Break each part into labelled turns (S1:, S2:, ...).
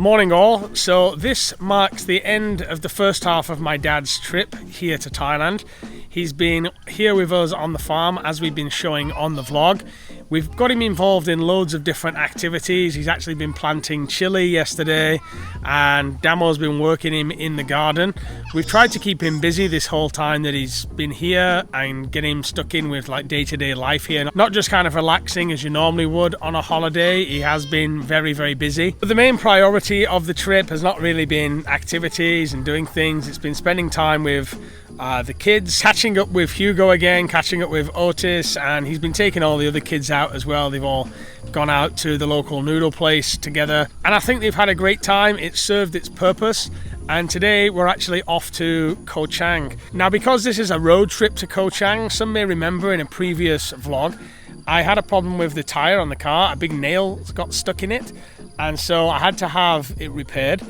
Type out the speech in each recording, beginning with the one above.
S1: Morning all. So this marks the end of the first half of my dad's trip here to Thailand. He's been here with us on the farm as we've been showing on the vlog. We've got him involved in loads of different activities. He's actually been planting chili yesterday and Damo's been working him in the garden. We've tried to keep him busy this whole time that he's been here and get him stuck in with like day-to-day life here. Not just kind of relaxing as you normally would on a holiday. He has been very, very busy. But the main priority of the trip has not really been activities and doing things. It's been spending time with the kids, catching up with Hugo again, catching up with Otis, and he's been taking all the other kids out as well. They've all gone out to the local noodle place together and I think they've had a great time. It served its purpose. And today we're actually off to Chang. Now, because this is a road trip to Chang, some may remember in a previous vlog I had a problem with the tyre on the car. A big nail got stuck in it and so I had to have it repaired,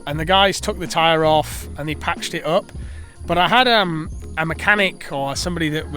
S1: and the guys took the tyre off and they patched it up. But I had a mechanic or somebody that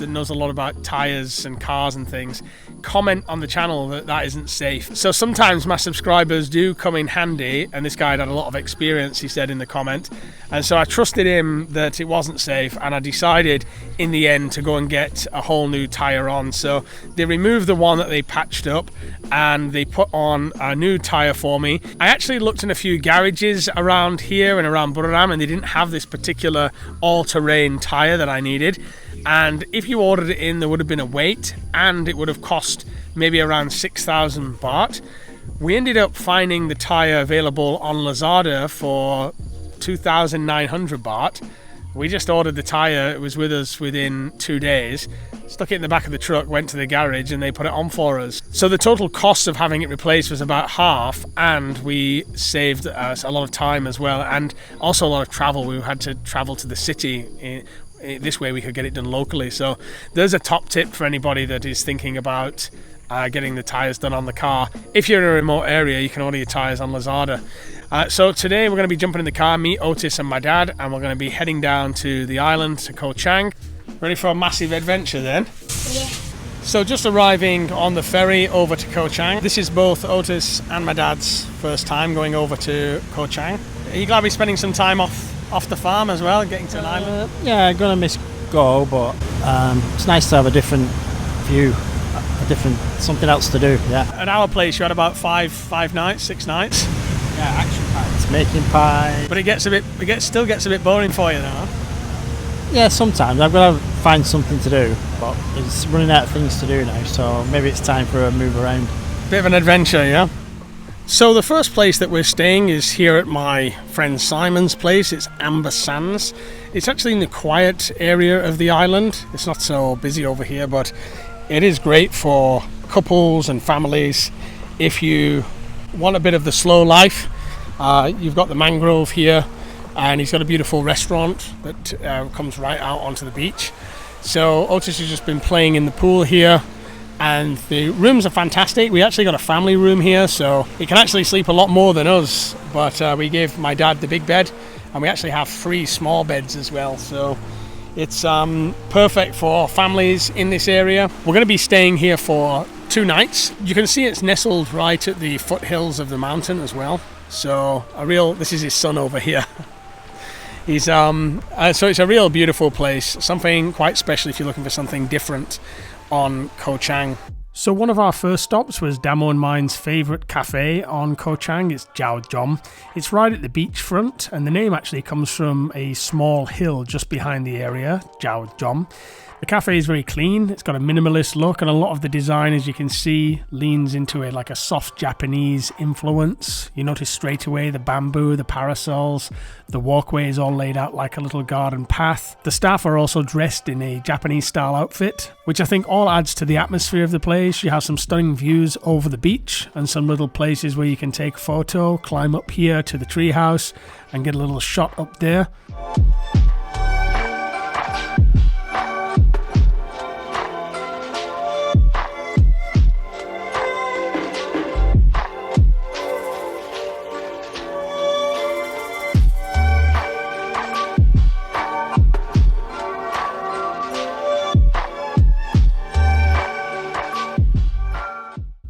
S1: knows a lot about tyres and cars and things comment on the channel that isn't safe. So sometimes my subscribers do come in handy, and this guy had a lot of experience, he said in the comment, and so I trusted him that it wasn't safe, and I decided in the end to go and get a whole new tyre on. So they removed the one that they patched up and they put on a new tyre for me. I actually looked in a few garages around here and around Barrio, and they didn't have this particular all-terrain tyre that I needed, and if you ordered it in there would have been a wait and it would have cost maybe around 6,000 baht. We ended up finding the tyre available on Lazada for 2,900 baht. We just ordered the tyre, it was with us within 2 days, stuck it in the back of the truck, went to the garage and they put it on for us. So the total cost of having it replaced was about half, and we saved us a lot of time as well, and also a lot of travel. We had to travel to the city. This way we could get it done locally. So there's a top tip for anybody that is thinking about getting the tyres done on the car. If you're in a remote area, you can order your tyres on Lazada. So today we're going to be jumping in the car, me, Otis and my dad, and we're going to be heading down to the island to Chang. Ready for a massive adventure then?
S2: Yeah.
S1: So just arriving on the ferry over to Chang. This is both Otis and my dad's first time going over to Chang. Are you glad to be spending some time off the farm as well, getting to an island?
S3: Yeah, I'm gonna miss go, but it's nice to have a different view, something else to do. Yeah.
S1: At our place you had about 6 nights.
S3: Yeah, action packed. Making pie.
S1: But it still gets a bit boring for you though, huh?
S3: Yeah, sometimes I've got to find something to do, but it's running out of things to do now, so maybe it's time for a move around.
S1: Bit of an adventure, yeah? So the first place that we're staying is here at my friend Simon's place. It's Amber Sands. It's actually in the quiet area of the island. It's not so busy over here, but it is great for couples and families. If you want a bit of the slow life, you've got the Mangrove here, and he's got a beautiful restaurant that comes right out onto the beach. So Otis has just been playing in the pool here, and the rooms are fantastic. We actually got a family room here, so he can actually sleep a lot more than us, but we gave my dad the big bed, and we actually have 3 small beds as well, so it's perfect for families in this area. We're going to be staying here for 2 nights. You can see it's nestled right at the foothills of the mountain as well, so this is his son over here. He's so it's a real beautiful place, something quite special if you're looking for something different on Chang. So one of our first stops was Damo and mine's favourite cafe on Chang. It's Jao Jom. It's right at the beachfront, and the name actually comes from a small hill just behind the area, Jao Jom. The cafe is very clean, it's got a minimalist look, and a lot of the design, as you can see, leans into like a soft Japanese influence. You notice straight away the bamboo, the parasols, the walkway is all laid out like a little garden path. The staff are also dressed in a Japanese style outfit, which I think all adds to the atmosphere of the place. You have some stunning views over the beach and some little places where you can take a photo, climb up here to the treehouse and get a little shot up there.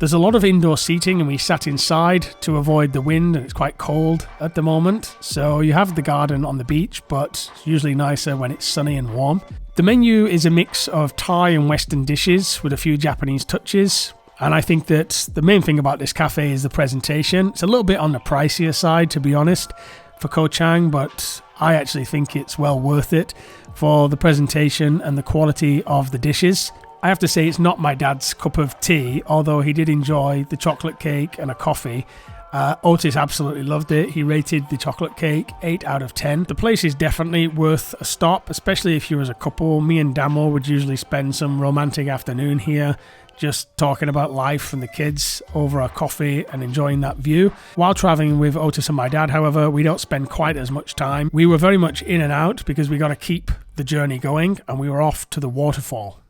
S1: There's a lot of indoor seating and we sat inside to avoid the wind, and it's quite cold at the moment. So you have the garden on the beach, but it's usually nicer when it's sunny and warm. The menu is a mix of Thai and Western dishes with a few Japanese touches. And I think that the main thing about this cafe is the presentation. It's a little bit on the pricier side, to be honest, for Koh Chang, but I actually think it's well worth it for the presentation and the quality of the dishes. I have to say it's not my dad's cup of tea, although he did enjoy the chocolate cake and a coffee. Otis absolutely loved it. He rated the chocolate cake 8 out of 10. The place is definitely worth a stop, especially if you're as a couple. Me and Damo would usually spend some romantic afternoon here, just talking about life and the kids over a coffee and enjoying that view. While traveling with Otis and my dad, however, we don't spend quite as much time. We were very much in and out because we got to keep the journey going, and we were off to the waterfall.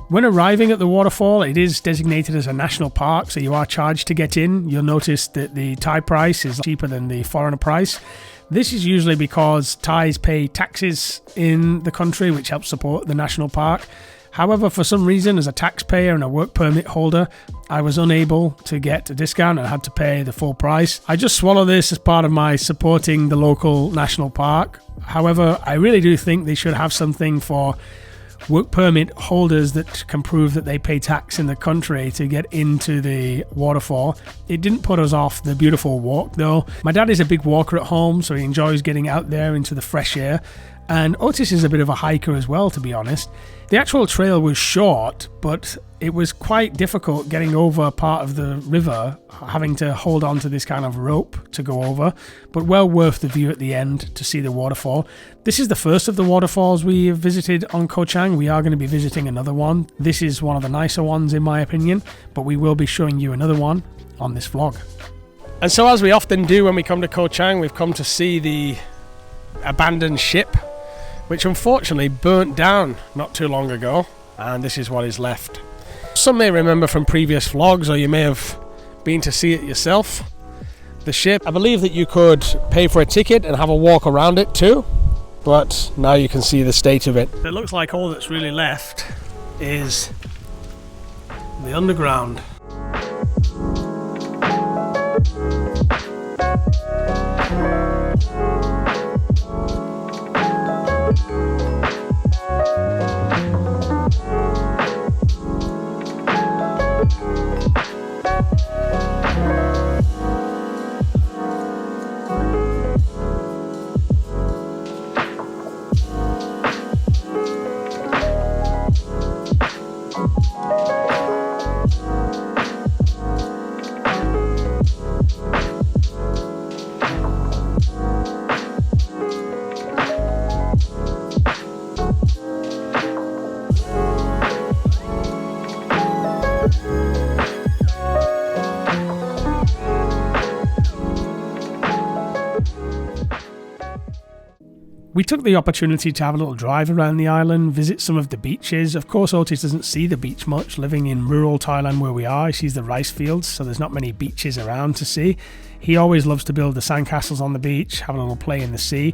S1: When arriving at the waterfall, it is designated as a national park, so you are charged to get in. You'll notice that the Thai price is cheaper than the foreigner price. This is usually because Thais pay taxes in the country, which helps support the national park. However, for some reason, as a taxpayer and a work permit holder, I was unable to get a discount and had to pay the full price. I just swallow this as part of my supporting the local national park. However, I really do think they should have something for work permit holders that can prove that they pay tax in the country to get into the waterfall. It didn't put us off the beautiful walk though. My dad is a big walker at home, so he enjoys getting out there into the fresh air. And Otis is a bit of a hiker as well, to be honest. The actual trail was short, but it was quite difficult getting over part of the river, having to hold on to this kind of rope to go over, but well worth the view at the end to see the waterfall. This is the first of the waterfalls we have visited on Koh Chang. We are going to be visiting another one. This is one of the nicer ones in my opinion, but we will be showing you another one on this vlog. And so, as we often do when we come to Koh Chang, we've come to see the abandoned ship, which unfortunately burnt down not too long ago, and this is what is left. Some may remember from previous vlogs, or you may have been to see it yourself. The ship, I believe that you could pay for a ticket and have a walk around it too, but now you can see the state of it. It looks like all that's really left is the underground. We took the opportunity to have a little drive around the island, visit some of the beaches. Of course, Otis doesn't see the beach much, living in rural Thailand where we are. He sees the rice fields, so there's not many beaches around to see. He always loves to build the sandcastles on the beach, have a little play in the sea.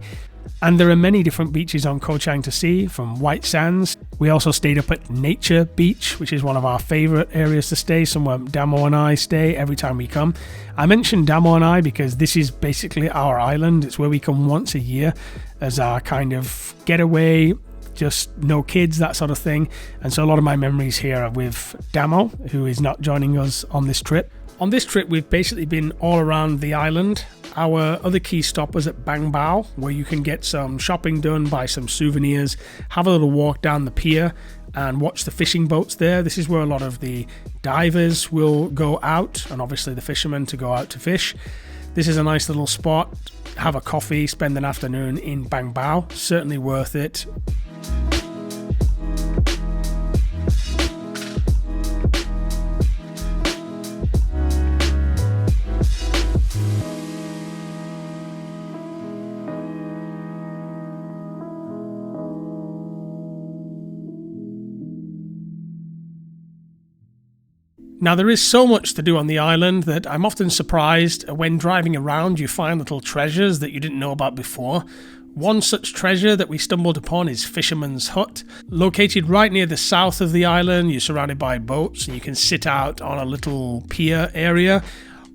S1: And there are many different beaches on Koh Chang to see, from white sands. We also stayed up at Nature Beach, which is one of our favourite areas to stay, somewhere Damo and I stay every time we come. I mentioned Damo and I because this is basically our island. It's where we come once a year as our kind of getaway, just no kids, that sort of thing. And so a lot of my memories here are with Damo, who is not joining us on this trip. On this trip, we've basically been all around the island. Our other key stop was at Bang Bao, where you can get some shopping done, buy some souvenirs, have a little walk down the pier and watch the fishing boats there. This is where a lot of the divers will go out, and obviously the fishermen to go out to fish. This is a nice little spot. Have a coffee, spend an afternoon in Bang Bao. Certainly worth it. Now, there is so much to do on the island that I'm often surprised when driving around you find little treasures that you didn't know about before. One such treasure that we stumbled upon is Fisherman's Hut. Located right near the south of the island, you're surrounded by boats and you can sit out on a little pier area.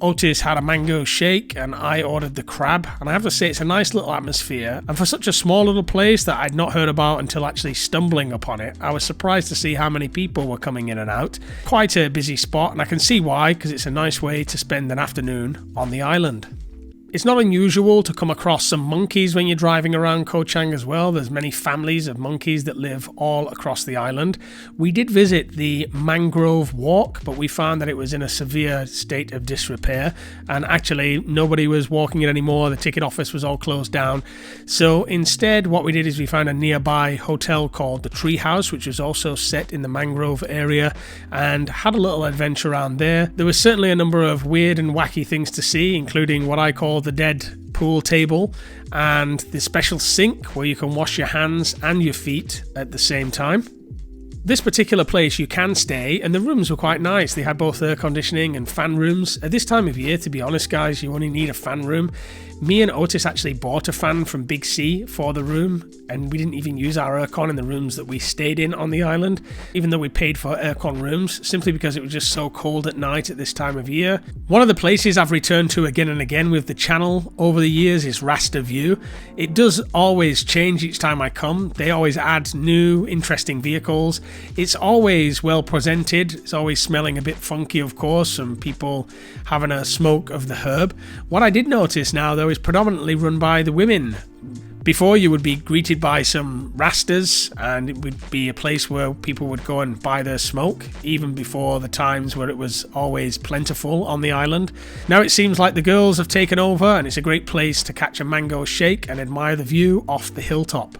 S1: Otis had a mango shake and I ordered the crab, and I have to say it's a nice little atmosphere, and for such a small little place that I'd not heard about until actually stumbling upon it, I was surprised to see how many people were coming in and out. Quite a busy spot, and I can see why, because it's a nice way to spend an afternoon on the island. It's not unusual to come across some monkeys when you're driving around Koh Chang as well. There's many families of monkeys that live all across the island. We did visit the Mangrove walk, but we found that it was in a severe state of disrepair, and actually nobody was walking it anymore. The ticket office was all closed down. So instead what we did is we found a nearby hotel called the Tree House, which was also set in the Mangrove area, and had a little adventure around there. There was certainly a number of weird and wacky things to see, including what I call the dead pool table and the special sink where you can wash your hands and your feet at the same time. This particular place you can stay, and the rooms were quite nice. They had both air conditioning and fan rooms. At this time of year, to be honest guys, you only need a fan room. Me and Otis actually bought a fan from Big C for the room, and we didn't even use our aircon in the rooms that we stayed in on the island, even though we paid for aircon rooms, simply because it was just so cold at night at this time of year. One of the places I've returned to again and again with the channel over the years is Rasta View. It does always change each time I come. They always add new, interesting vehicles. It's always well presented. It's always smelling a bit funky, of course, and people having a smoke of the herb. What I did notice now, though, is predominantly run by the women. Before, you would be greeted by some rastas, and it would be a place where people would go and buy their smoke, even before the times where it was always plentiful on the island. Now it seems like the girls have taken over, and it's a great place to catch a mango shake and admire the view off the hilltop.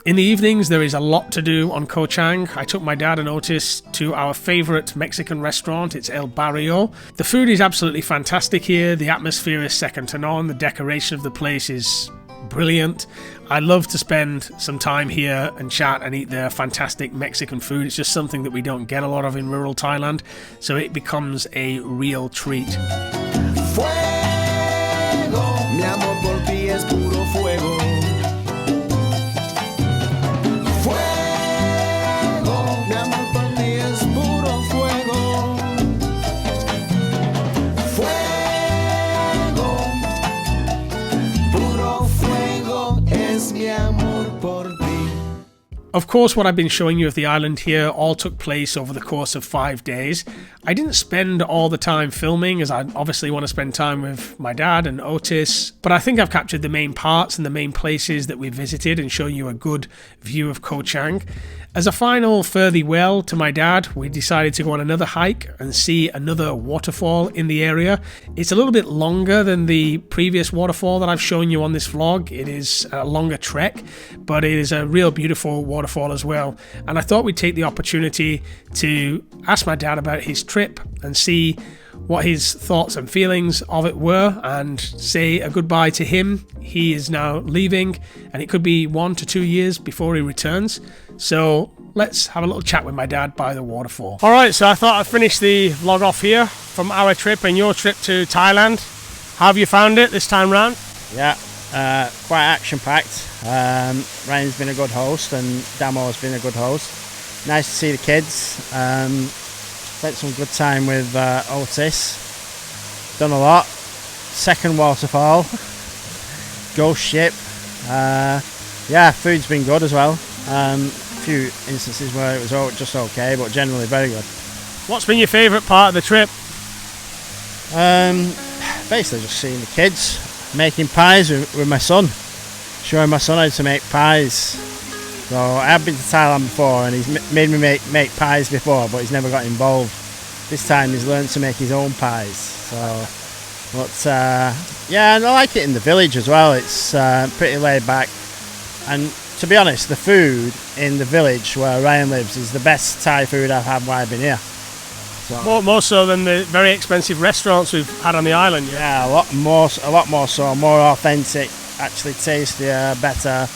S1: In the evenings, there is a lot to do on Koh Chang. I took my dad and Otis to our favourite Mexican restaurant. It's El Barrio. The food is absolutely fantastic here. The atmosphere is second to none. The decoration of the place is brilliant. I love to spend some time here and chat and eat their fantastic Mexican food. It's just something that we don't get a lot of in rural Thailand, so it becomes a real treat.
S2: Fuego, mi amor por ti es puro fuego.
S1: Of course, what I've been showing you of the island here all took place over the course of 5 days. I didn't spend all the time filming, as I obviously want to spend time with my dad and Otis, but I think I've captured the main parts and the main places that we visited and shown you a good view of Koh Chang. As a final farewell to my dad, we decided to go on another hike and see another waterfall in the area. It's a little bit longer than the previous waterfall that I've shown you on this vlog. It is a longer trek, but it is a real beautiful waterfall as well. And I thought we'd take the opportunity to ask my dad about his trip and see what his thoughts and feelings of it were, and say a goodbye to him. He is now leaving, and it could be 1 to 2 years before he returns. So let's have a little chat with my dad by the waterfall. Alright, so I thought I'd finish the vlog off here from our trip and your trip to Thailand. How have you found it this time round?
S3: Yeah, quite action-packed. Ryan's been a good host and Damo has been a good host. Nice to see the kids. Spent some good time with Otis. Done a lot. Second waterfall. Ghost ship. Yeah, food's been good as well. A few instances where it was just okay, but generally very good.
S1: What's been your favourite part of the trip?
S3: Basically just seeing the kids making pies with my son. Showing my son how to make pies. So I have been to Thailand before and he's made me make pies before, but he's never got involved. This time he's learned to make his own pies. So, but yeah, and I like it in the village as well. It's pretty laid back. And to be honest, the food in the village where Ryan lives is the best Thai food I've had while I've been here. So,
S1: More so than the very expensive restaurants we've had on the island.
S3: yeah, a lot more so, more authentic, actually tastier, better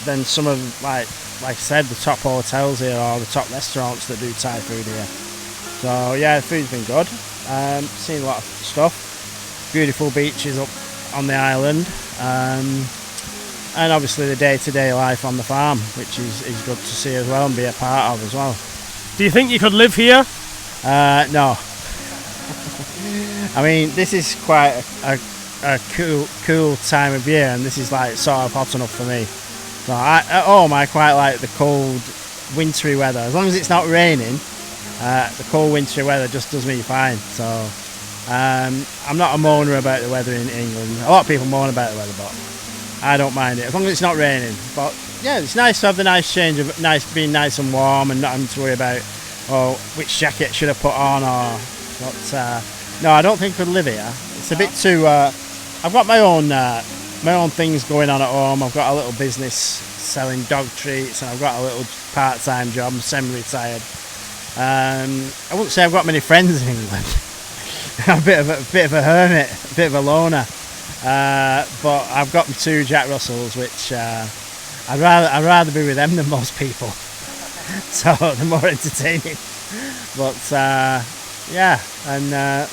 S3: than some of like I said, the top hotels here or the top restaurants that do Thai food here. So yeah, the food's been good. Seen a lot of stuff. Beautiful beaches up on the island. And obviously the day-to-day life on the farm, which is good to see as well and be a part of as well.
S1: Do you think you could live here?
S3: No. I mean, this is quite a cool time of year, and this is like sort of hot enough for me. So at home I quite like the cold, wintry weather. As long as it's not raining, the cold, wintry weather just does me fine. So I'm not a moaner about the weather in England. A lot of people moan about the weather, but I don't mind it as long as it's not raining. But yeah, it's nice to have the nice change of being nice and warm and not having to worry about which jacket should I put on or. But no, I don't think I could live here. It's a bit too. I've got my own things going on at home. I've got a little business selling dog treats, and I've got a little part-time job. I'm semi-retired. I wouldn't say I've got many friends in England. I'm a bit of a hermit, a bit of a loner. But I've got my 2 Jack Russells, which I'd rather be with them than most people. So they're more entertaining. But yeah, and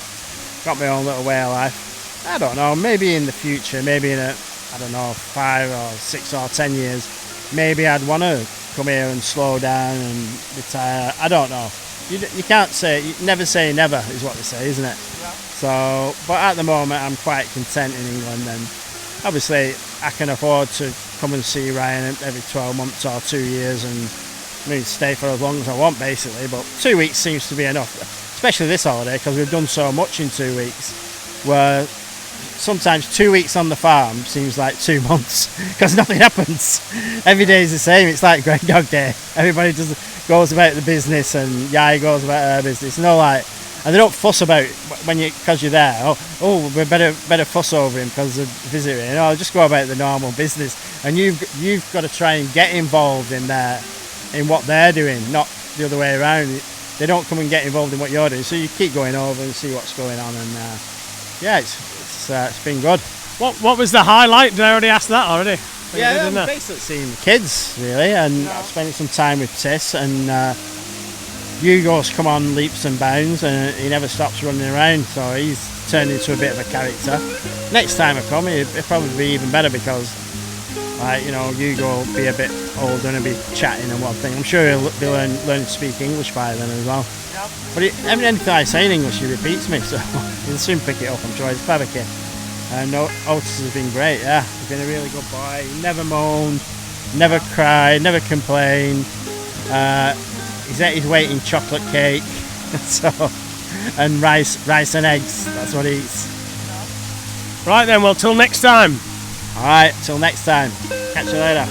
S3: got my own little way of life. I don't know, maybe in the future, maybe in I don't know, 5 or 6 or 10 years, maybe I'd want to come here and slow down and retire. I don't know. You can't say, you never say never is what they say, isn't it? Yeah. So, but at the moment I'm quite content in England, and obviously I can afford to come and see Ryan every 12 months or 2 years and stay for as long as I want basically, but 2 weeks seems to be enough, especially this holiday because we've done so much in 2 weeks, where sometimes 2 weeks on the farm seems like 2 months because nothing happens. Every day is the same. It's like Groundhog Day. Everybody goes about the business, and Yai goes about her business. And they don't fuss about because you're there. Oh, we better fuss over him because of visiting. No, just go about the normal business, and you've got to try and get involved in what they're doing, not the other way around. They don't come and get involved in what you're doing, so you keep going over and see what's going on, and yeah, it's been good.
S1: What was the highlight? Did I already ask that already?
S3: Yeah, basically seeing the kids really, and spending some time with Tis, and Hugo's come on leaps and bounds, and he never stops running around, so he's turned into a bit of a character. Next time I come, it'll probably be even better because, Hugo will be a bit older and he'll be chatting and one thing. I'm sure he'll be learning to speak English by then as well. Yep. But anything I say in English, he repeats me, so he'll soon pick it up. I'm sure he's a clever kid. And Otis has been great, yeah. He's been a really good boy. He never moaned, never cried, never complained. He's ate his weight in chocolate cake, and rice and eggs. That's what he eats.
S1: Right then, well, till next time.
S3: All right, till next time. Catch you later.